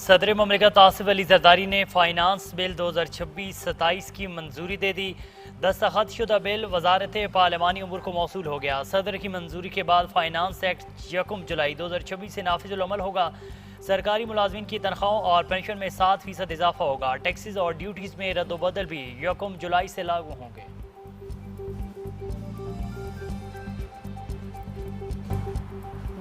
सदर ममलिकत आसिफ अली जरदारी ने finance bill 2026-27 की मंजूरी दे दी। दस्तखत शुदा बिल वजारत पार्लिमानी उमूर को मौसूल हो गया। सदर की मंजूरी के बाद फाइनांस एक्ट 1 जुलाई 2026 से नाफिजुल अमल होगा। सरकारी मुलाजमीन की तनख्वाहों और पेंशन में 7% इजाफा होगा। टैक्सेस और ड्यूटीज में रद्दोबदल भी 1 जुलाई से लागू होंगे।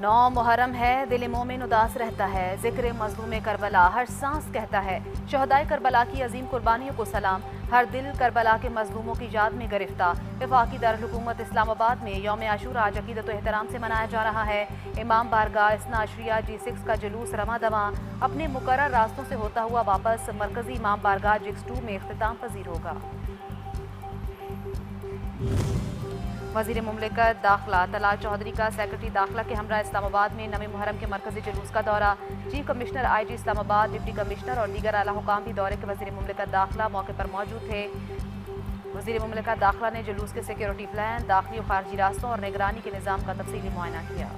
9 मुहर्रम है, दिल मोमिन उदास रहता है। जिक्र मज़लूम करबला हर सांस कहता है। शहदाए करबला की अजीम कुर्बानियों को सलाम। हर दिल करबला के मजलूमों की याद में गिरफ्तार। वफाकी दारुल-हुकूमत इस्लामाबाद में यौम आशूरा आज अकीदत व एहतराम से मनाया जा रहा है। इमाम बारगाह इसना अशरिया G6 का जुलूस रमा दवा अपने मुकर्रर रास्तों से होता हुआ वापस मरकजी इमाम बारगाह G2 में इख्तिताम पजीर होगा। वज़ीर मुमलिकत दाखिला तलाल चौधरी का सेक्रेटरी दाखिला के हमरा इस्लामाबाद में 9 मुहर्रम के मरकजी जुलूस का दौरा। Chief commissioner IG Islamabad, deputy commissioner और दीगर आला हुकाम भी दौरे के वज़ीर मुमलिकत दाखिला मौके पर मौजूद थे। वज़ीर मुमलिकत दाखिला ने जुलूस के सिक्योरिटी प्लान, दाखिली और खारजी रास्तों और निगरानी के निज़ाम का तफसीली मुआयना किया।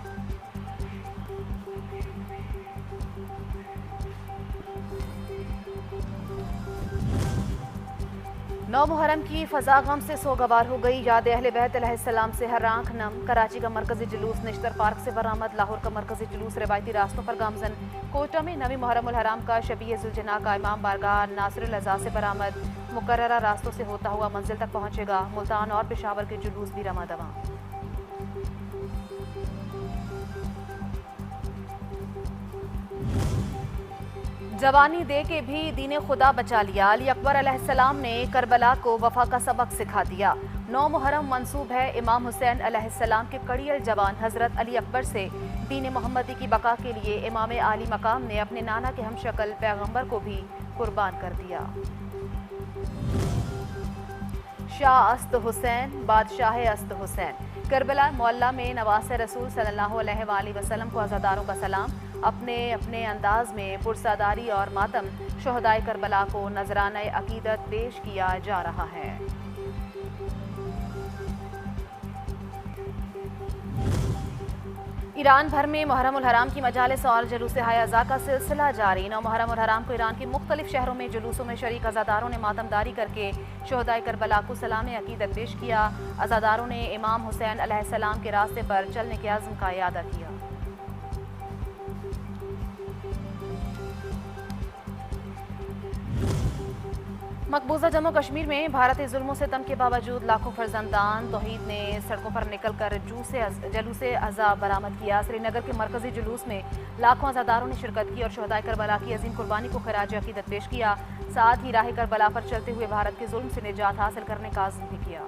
9 मुहर्रम की फ़ज़ा गम से सोगवार हो गई। याद अहले बैत अलैहिस्सलाम से हर आँख नम। कराची का मरकजी जुलूस निश्तर पार्क से बरामद। लाहौर का मरकजी जुलूस रवायती रास्तों पर गामजन। कोटा में 9 मुहर्रम उल हराम का शबीह जुलजना का इमाम बारगाह नासिरुल अज़ा से बरामद। मुकर्ररा रास्तों से होता हुआ मंजिल तक पहुँचेगा। मुल्तान और पेशावर के जुलूस भी रमा दवा। जवानी दे के भी दीन खुदा बचा लिया। अली अकबर अलैहिस्सलाम ने करबला को वफा का सबक सिखा दिया। 9 मुहर्रम मंसूब है इमाम हुसैन अलैहिस्सलाम के कड़ियल जवान हज़रत अली अकबर से। दीन मोहम्मदी की बका के लिए इमाम आली मकाम ने अपने नाना के हमशक्ल पैगंबर को भी कुर्बान कर दिया। शाह अस्त हुसैन बादशाह अस्त हुसैन। करबला मोहल्ला में नवासे रसूल सल्लल्लाहु अलैहि वसल्लम को अज़ादारों का सलाम। अपने अपने अंदाज में पुरसादारी और मातम शहदाए करबला को नजराना अकीदत पेश किया जा रहा है। ईरान भर में मुहर्रम उल हराम की मजालिस और जुलूस हाय-अज़ा का सिलसिला जारी। 9 मुहर्रम उल हराम को ईरान के मुख्तलिफ शहरों में जुलूसों में शरीक अज़ादारों ने मातमदारी करके शहदाए करबला को सलाम अकीदत पेश किया। अज़ादारों ने इमाम हुसैन अलैहिस्सलाम के रास्ते पर चलने के अज़्म का इयादा किया। मकबूजा जम्मू कश्मीर में भारतीय जुल्मों से तम के बावजूद लाखों फर्जंदान तौहीद ने सड़कों पर निकल कर जुलूस अज़ा बरामद किया। श्रीनगर के मरकजी जुलूस में लाखों अज़ादारों ने शिरकत की और शहदाए करबला की अजीम कुर्बानी को खराज अकीदत पेश किया। साथ ही राह करबला पर चलते हुए भारत के जुल्म से निजात हासिल करने का अज़्म भी किया।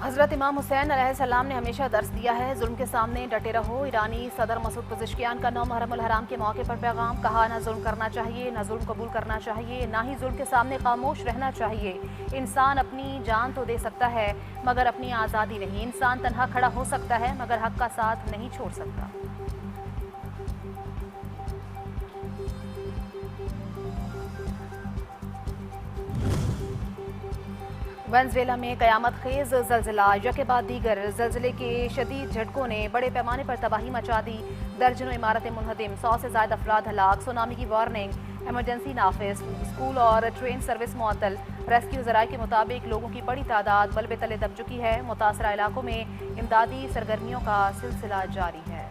हज़रत इमाम हुसैन अलैहिस्सलाम ने हमेशा दर्स दिया है, जुल्म के सामने डटे रहो। ईरानी सदर मसूद पज़ेश्कियान का 9 मुहर्रम उल हराम के मौके पर पैगाम। कहा, ना जुल्म करना चाहिए, ना जुल्म कबूल करना चाहिए, ना ही जुल्म के सामने खामोश रहना चाहिए। इंसान अपनी जान तो दे सकता है मगर अपनी आज़ादी नहीं। इंसान तन्हा खड़ा हो सकता है मगर हक का साथ नहीं छोड़ सकता। वेनेज़ुएला में कयामत खेज ज़लज़ला। यके बाद दीगर ज़लज़ले के शदीद झटकों ने बड़े पैमाने पर तबाही मचा दी। दर्जनों इमारतें मुनहदिम, 100 से ज़ायद अफराद हलाक। सुनामी की वार्निंग, इमरजेंसी नाफिज, स्कूल और ट्रेन सर्विस मुअत्तल। रेस्क्यू ज़राए के मुताबिक लोगों की बड़ी तादाद मलबे तले दब चुकी है। मुतासरा इलाकों में इमदादी सरगर्मियों का सिलसिला जारी है।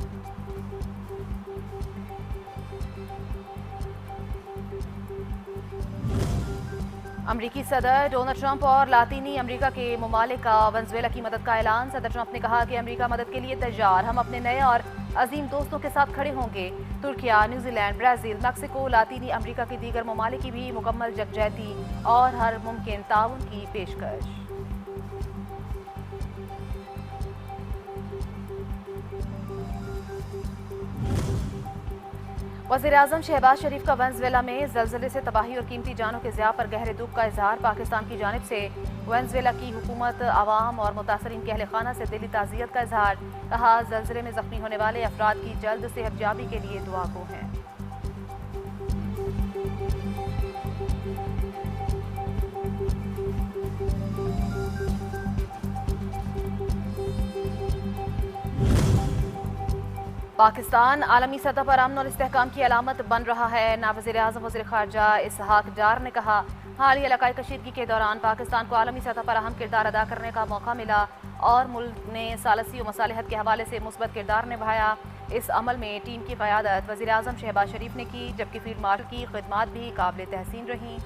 अमरीकी सदर डोनाल्ड ट्रंप और लातीनी अमरीका के ममालिक का वेनेज़ुएला की मदद का ऐलान। सदर ट्रंप ने कहा कि अमरीका मदद के लिए तैयार। हम अपने नए और अजीम दोस्तों के साथ खड़े होंगे। तुर्किया, न्यूजीलैंड, ब्राज़ील, मैक्सिको, लातीनी अमरीका के दीगर ममालिक की भी मुकम्मल यकजहती और हर मुमकिन ताउन की पेशकश। वज़ीर-ए-आज़म शहबाज शरीफ का वेनेज़ुएला में ज़लज़ले से तबाही और कीमती जानों के ज़िया पर गहरे दुख का इजहार। पाकिस्तान की जानिब से वेनेज़ुएला की हुकूमत, आवाम और मुतासरीन के अहल खाना से दिली ताज़ियत का इजहार। कहा, ज़लज़ले में ज़ख्मी होने वाले अफराद की जल्द सेहतयाबी के लिए दुआ गो हैं। पाकिस्तान आलमी सतह पर अमन और इस्तेहकाम की अलामत बन रहा है। नायब वज़ीर-ए-आज़म वज़ीर ख़ारजा इसहाक डार ने कहा, हालिया इलाकाई कशीदगी के दौरान पाकिस्तान को आलमी सतह पर अहम किरदार अदा करने का मौका मिला और मुल्क ने सालसी व मसालिहत के हवाले से मुस्बत किरदार निभाया। इस अमल में टीम की क़यादत वज़ीर-ए-आज़म शहबाज शरीफ ने की, जबकि फील्ड मार्शल की खिदमात भी काबिल तहसीन रहीं।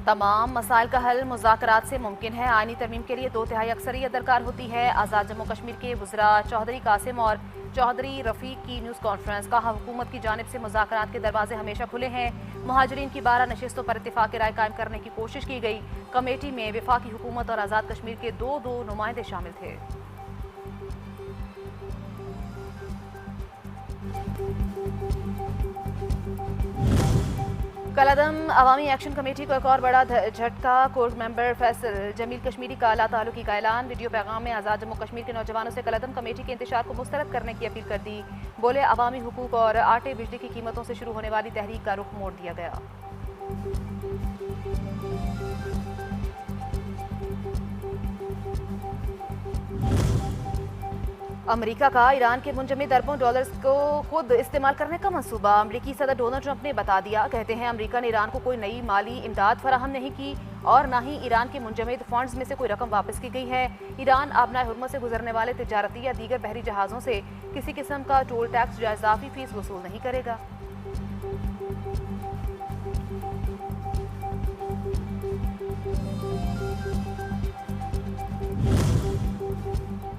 तमाम मसाइल का हल मुज़ाकरात से मुमकिन है। आईनी तरमीम के लिए 2/3 अक्सरियत दरकार होती है। आज़ाद जम्मू कश्मीर के वज़रा चौधरी कासिम और चौधरी रफ़ीक की न्यूज़ कॉन्फ्रेंस। कहा, हुकूमत की जानिब से मुज़ाकरात के दरवाजे हमेशा खुले हैं। मुहाजिरीन की 12 नशिस्तों पर इत्तिफ़ाक़ राय कायम करने की कोशिश की गई। कमेटी में वफाकी हुकूमत और आज़ाद कश्मीर के दो नुमाइंदे शामिल थे। कलअदम अवामी एक्शन कमेटी को एक और बड़ा झटका। कोर्ट मेंबर फैसल जमील कश्मीरी का लाताल्लुकी का ऐलान। वीडियो पैगाम में आज़ाद जम्मू कश्मीर के नौजवानों से कलअदम कमेटी के इंतशार को मुस्तरद करने की अपील कर दी। बोले, अवामी हुकूक और आटे बिजली की कीमतों से शुरू होने वाली तहरीक का रुख मोड़ दिया गया। अमेरिका का ईरान के मुंजमद अरबों डॉलर्स को खुद इस्तेमाल करने का मंसूबा। अमेरिकी सदर डोनाल्ड ट्रंप ने बता दिया। कहते हैं, अमेरिका ने ईरान को कोई नई माली इमदाद फराहम नहीं की और न ही ईरान के मुंजमद फंड्स में से कोई रकम वापस की गई है। ईरान आबनाए हुर्मुज़ से गुजरने वाले तिजारती या दीगर बहरी जहाज़ों से किसी किस्म का टोल टैक्स या इजाफी फीस वसूल नहीं करेगा।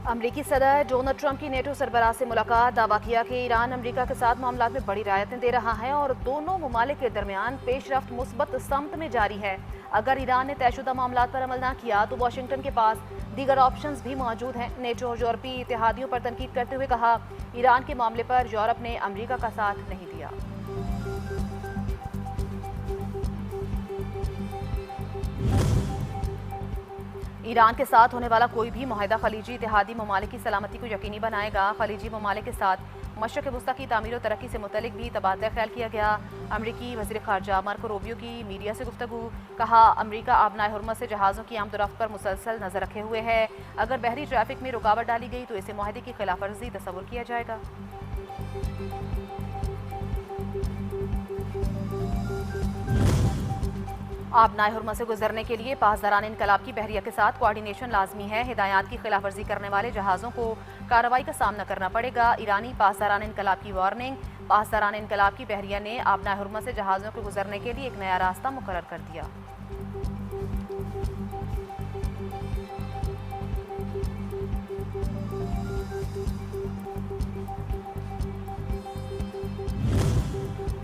अमरीकी सदर डोनाल्ड ट्रंप की नेटो सरबराह से मुलाकात। दावा किया कि ईरान अमरीका के साथ मामलात में बड़ी रायतें दे रहा है और दोनों ममालिक के दरमियान पेशरफ्त मुस्बत समत में जारी है। अगर ईरान ने तयशुदा मामलात पर अमल न किया तो वाशिंगटन के पास दीगर ऑप्शंस भी मौजूद हैं। नेटो और यूरोपीय इत्तेहादियों पर तनकीद करते हुए कहा, ईरान के मामले पर यूरोप ने अमरीका का साथ नहीं दिया। ईरान के साथ होने वाला कोई भी मुआहदा खलीजी इत्तेहादी ममालिक की सलामती को यकीनी बनाएगा। खलीजी ममालिक के साथ मशरक़ वस्ता की तामीर और तरक्की से मुतल्लिक भी तबादला ख्याल किया गया। अमरीकी वज़ीर ख़ारजा मार्को रूबियो की मीडिया से गुफ्तगू। कहा, अमरीका आबनाए हुर्मुज़ से जहाज़ों की आमदोरफ्त पर मुसलसल नज़र रखे हुए है। अगर बहरी ट्रैफिक में रुकावट डाली गई तो इसे मुआहदे की खिलाफ वर्जी तस्वुर किया जाएगा। आबनाए हुर्मुज़ से गुजरने के लिए पासदारान इनकलाब की बहरिया के साथ कोऑर्डिनेशन लाजमी है। हिदायत की खिलाफ वर्जी करने वाले जहाज़ों को कार्रवाई का सामना करना पड़ेगा। ईरानी पासदारान इनकलाब की वार्निंग। पासदारान इनकलाब की बहरिया ने आबनाए हुर्मुज़ से जहाज़ों के गुजरने के लिए एक नया रास्ता मुकर्रर कर दिया।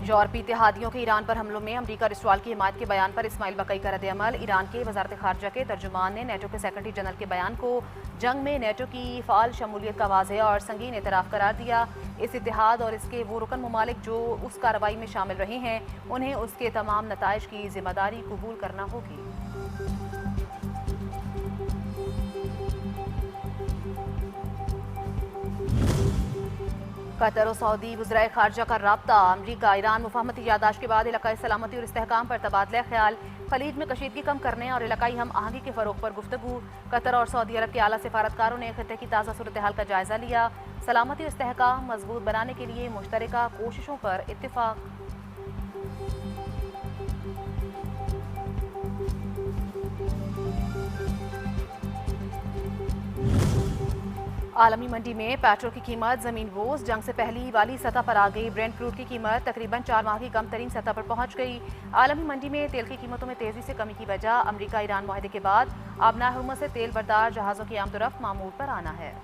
यूरोपीय इत्तेहादियों के ईरान पर हमलों में अमरीका और इसराइल की हिमायत के बयान पर इस्माइल बकई का रद्द-ए-अमल। ईरान के वज़ारत ख़ारजा के तर्जुमान ने नेटो के सेक्रेटरी जनरल के बयान को जंग में नेटो की फ़ाल शमूलियत का वाज़ेह और संगीन एतराफ़ करार दिया। इस इत्तेहाद और इसके वो रुकन ममालिक जो उस कार्रवाई में शामिल रहे हैं, उन्हें उसके तमाम नताइज की जिम्मेदारी कबूल करना होगी। कतर और सऊदी वज़राए ख़ारजा का राब्ता। अमरीका ईरान मुफाहमती यादाश्त के बाद इलाकाई सलामती और इस्तेहकाम पर तबादला ख्याल। खलीज में कशीदगी कम करने और इलाकाई हम आहंगी के फ़रोग़ पर गुफ्तगू। कतर और सऊदी अरब के आला सिफारतकारों ने खित्ते की ताज़ा सूरत हाल का जायज़ा लिया। सलामती और इस्तेहकाम मजबूत बनाने के लिए मुश्तरका कोशिशों पर इत्तिफ़ाक़। आलमी मंडी में पेट्रोल की कीमत ज़मीन बोझ जंग से पहली वाली सतह पर आ गई। ब्रेंट क्रूड की कीमत तकरीबन 4 माह की कम तरीन सतह पर पहुंच गई। आलमी मंडी में तेल की कीमतों में तेजी से कमी की वजह अमरीका ईरान मुआहदे के बाद आबनाए हुर्मुज़ से तेल बरदार जहाज़ों की आमदोरफ्त मामूल पर आना है।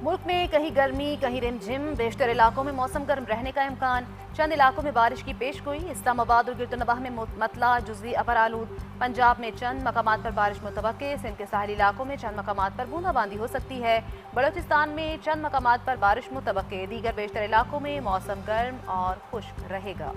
मुल्क में कहीं गर्मी कहीं रिमझिम। बेशतर इलाकों में मौसम गर्म रहने का इम्कान। चंद इलाकों में बारिश की पेशगोई। इस्लामाबाद और गिरदनवाह में मतला जुज़वी अपर आलूद। पंजाब में चंद मकामात पर बारिश मुतवक्के। सिंध के साहली इलाकों में चंद मकामात पर बूंदाबांदी हो सकती है। बलोचिस्तान में चंद मकामात पर बारिश मुतवक्के। दीगर बेशतर इलाकों में मौसम गर्म और खुश्क रहेगा।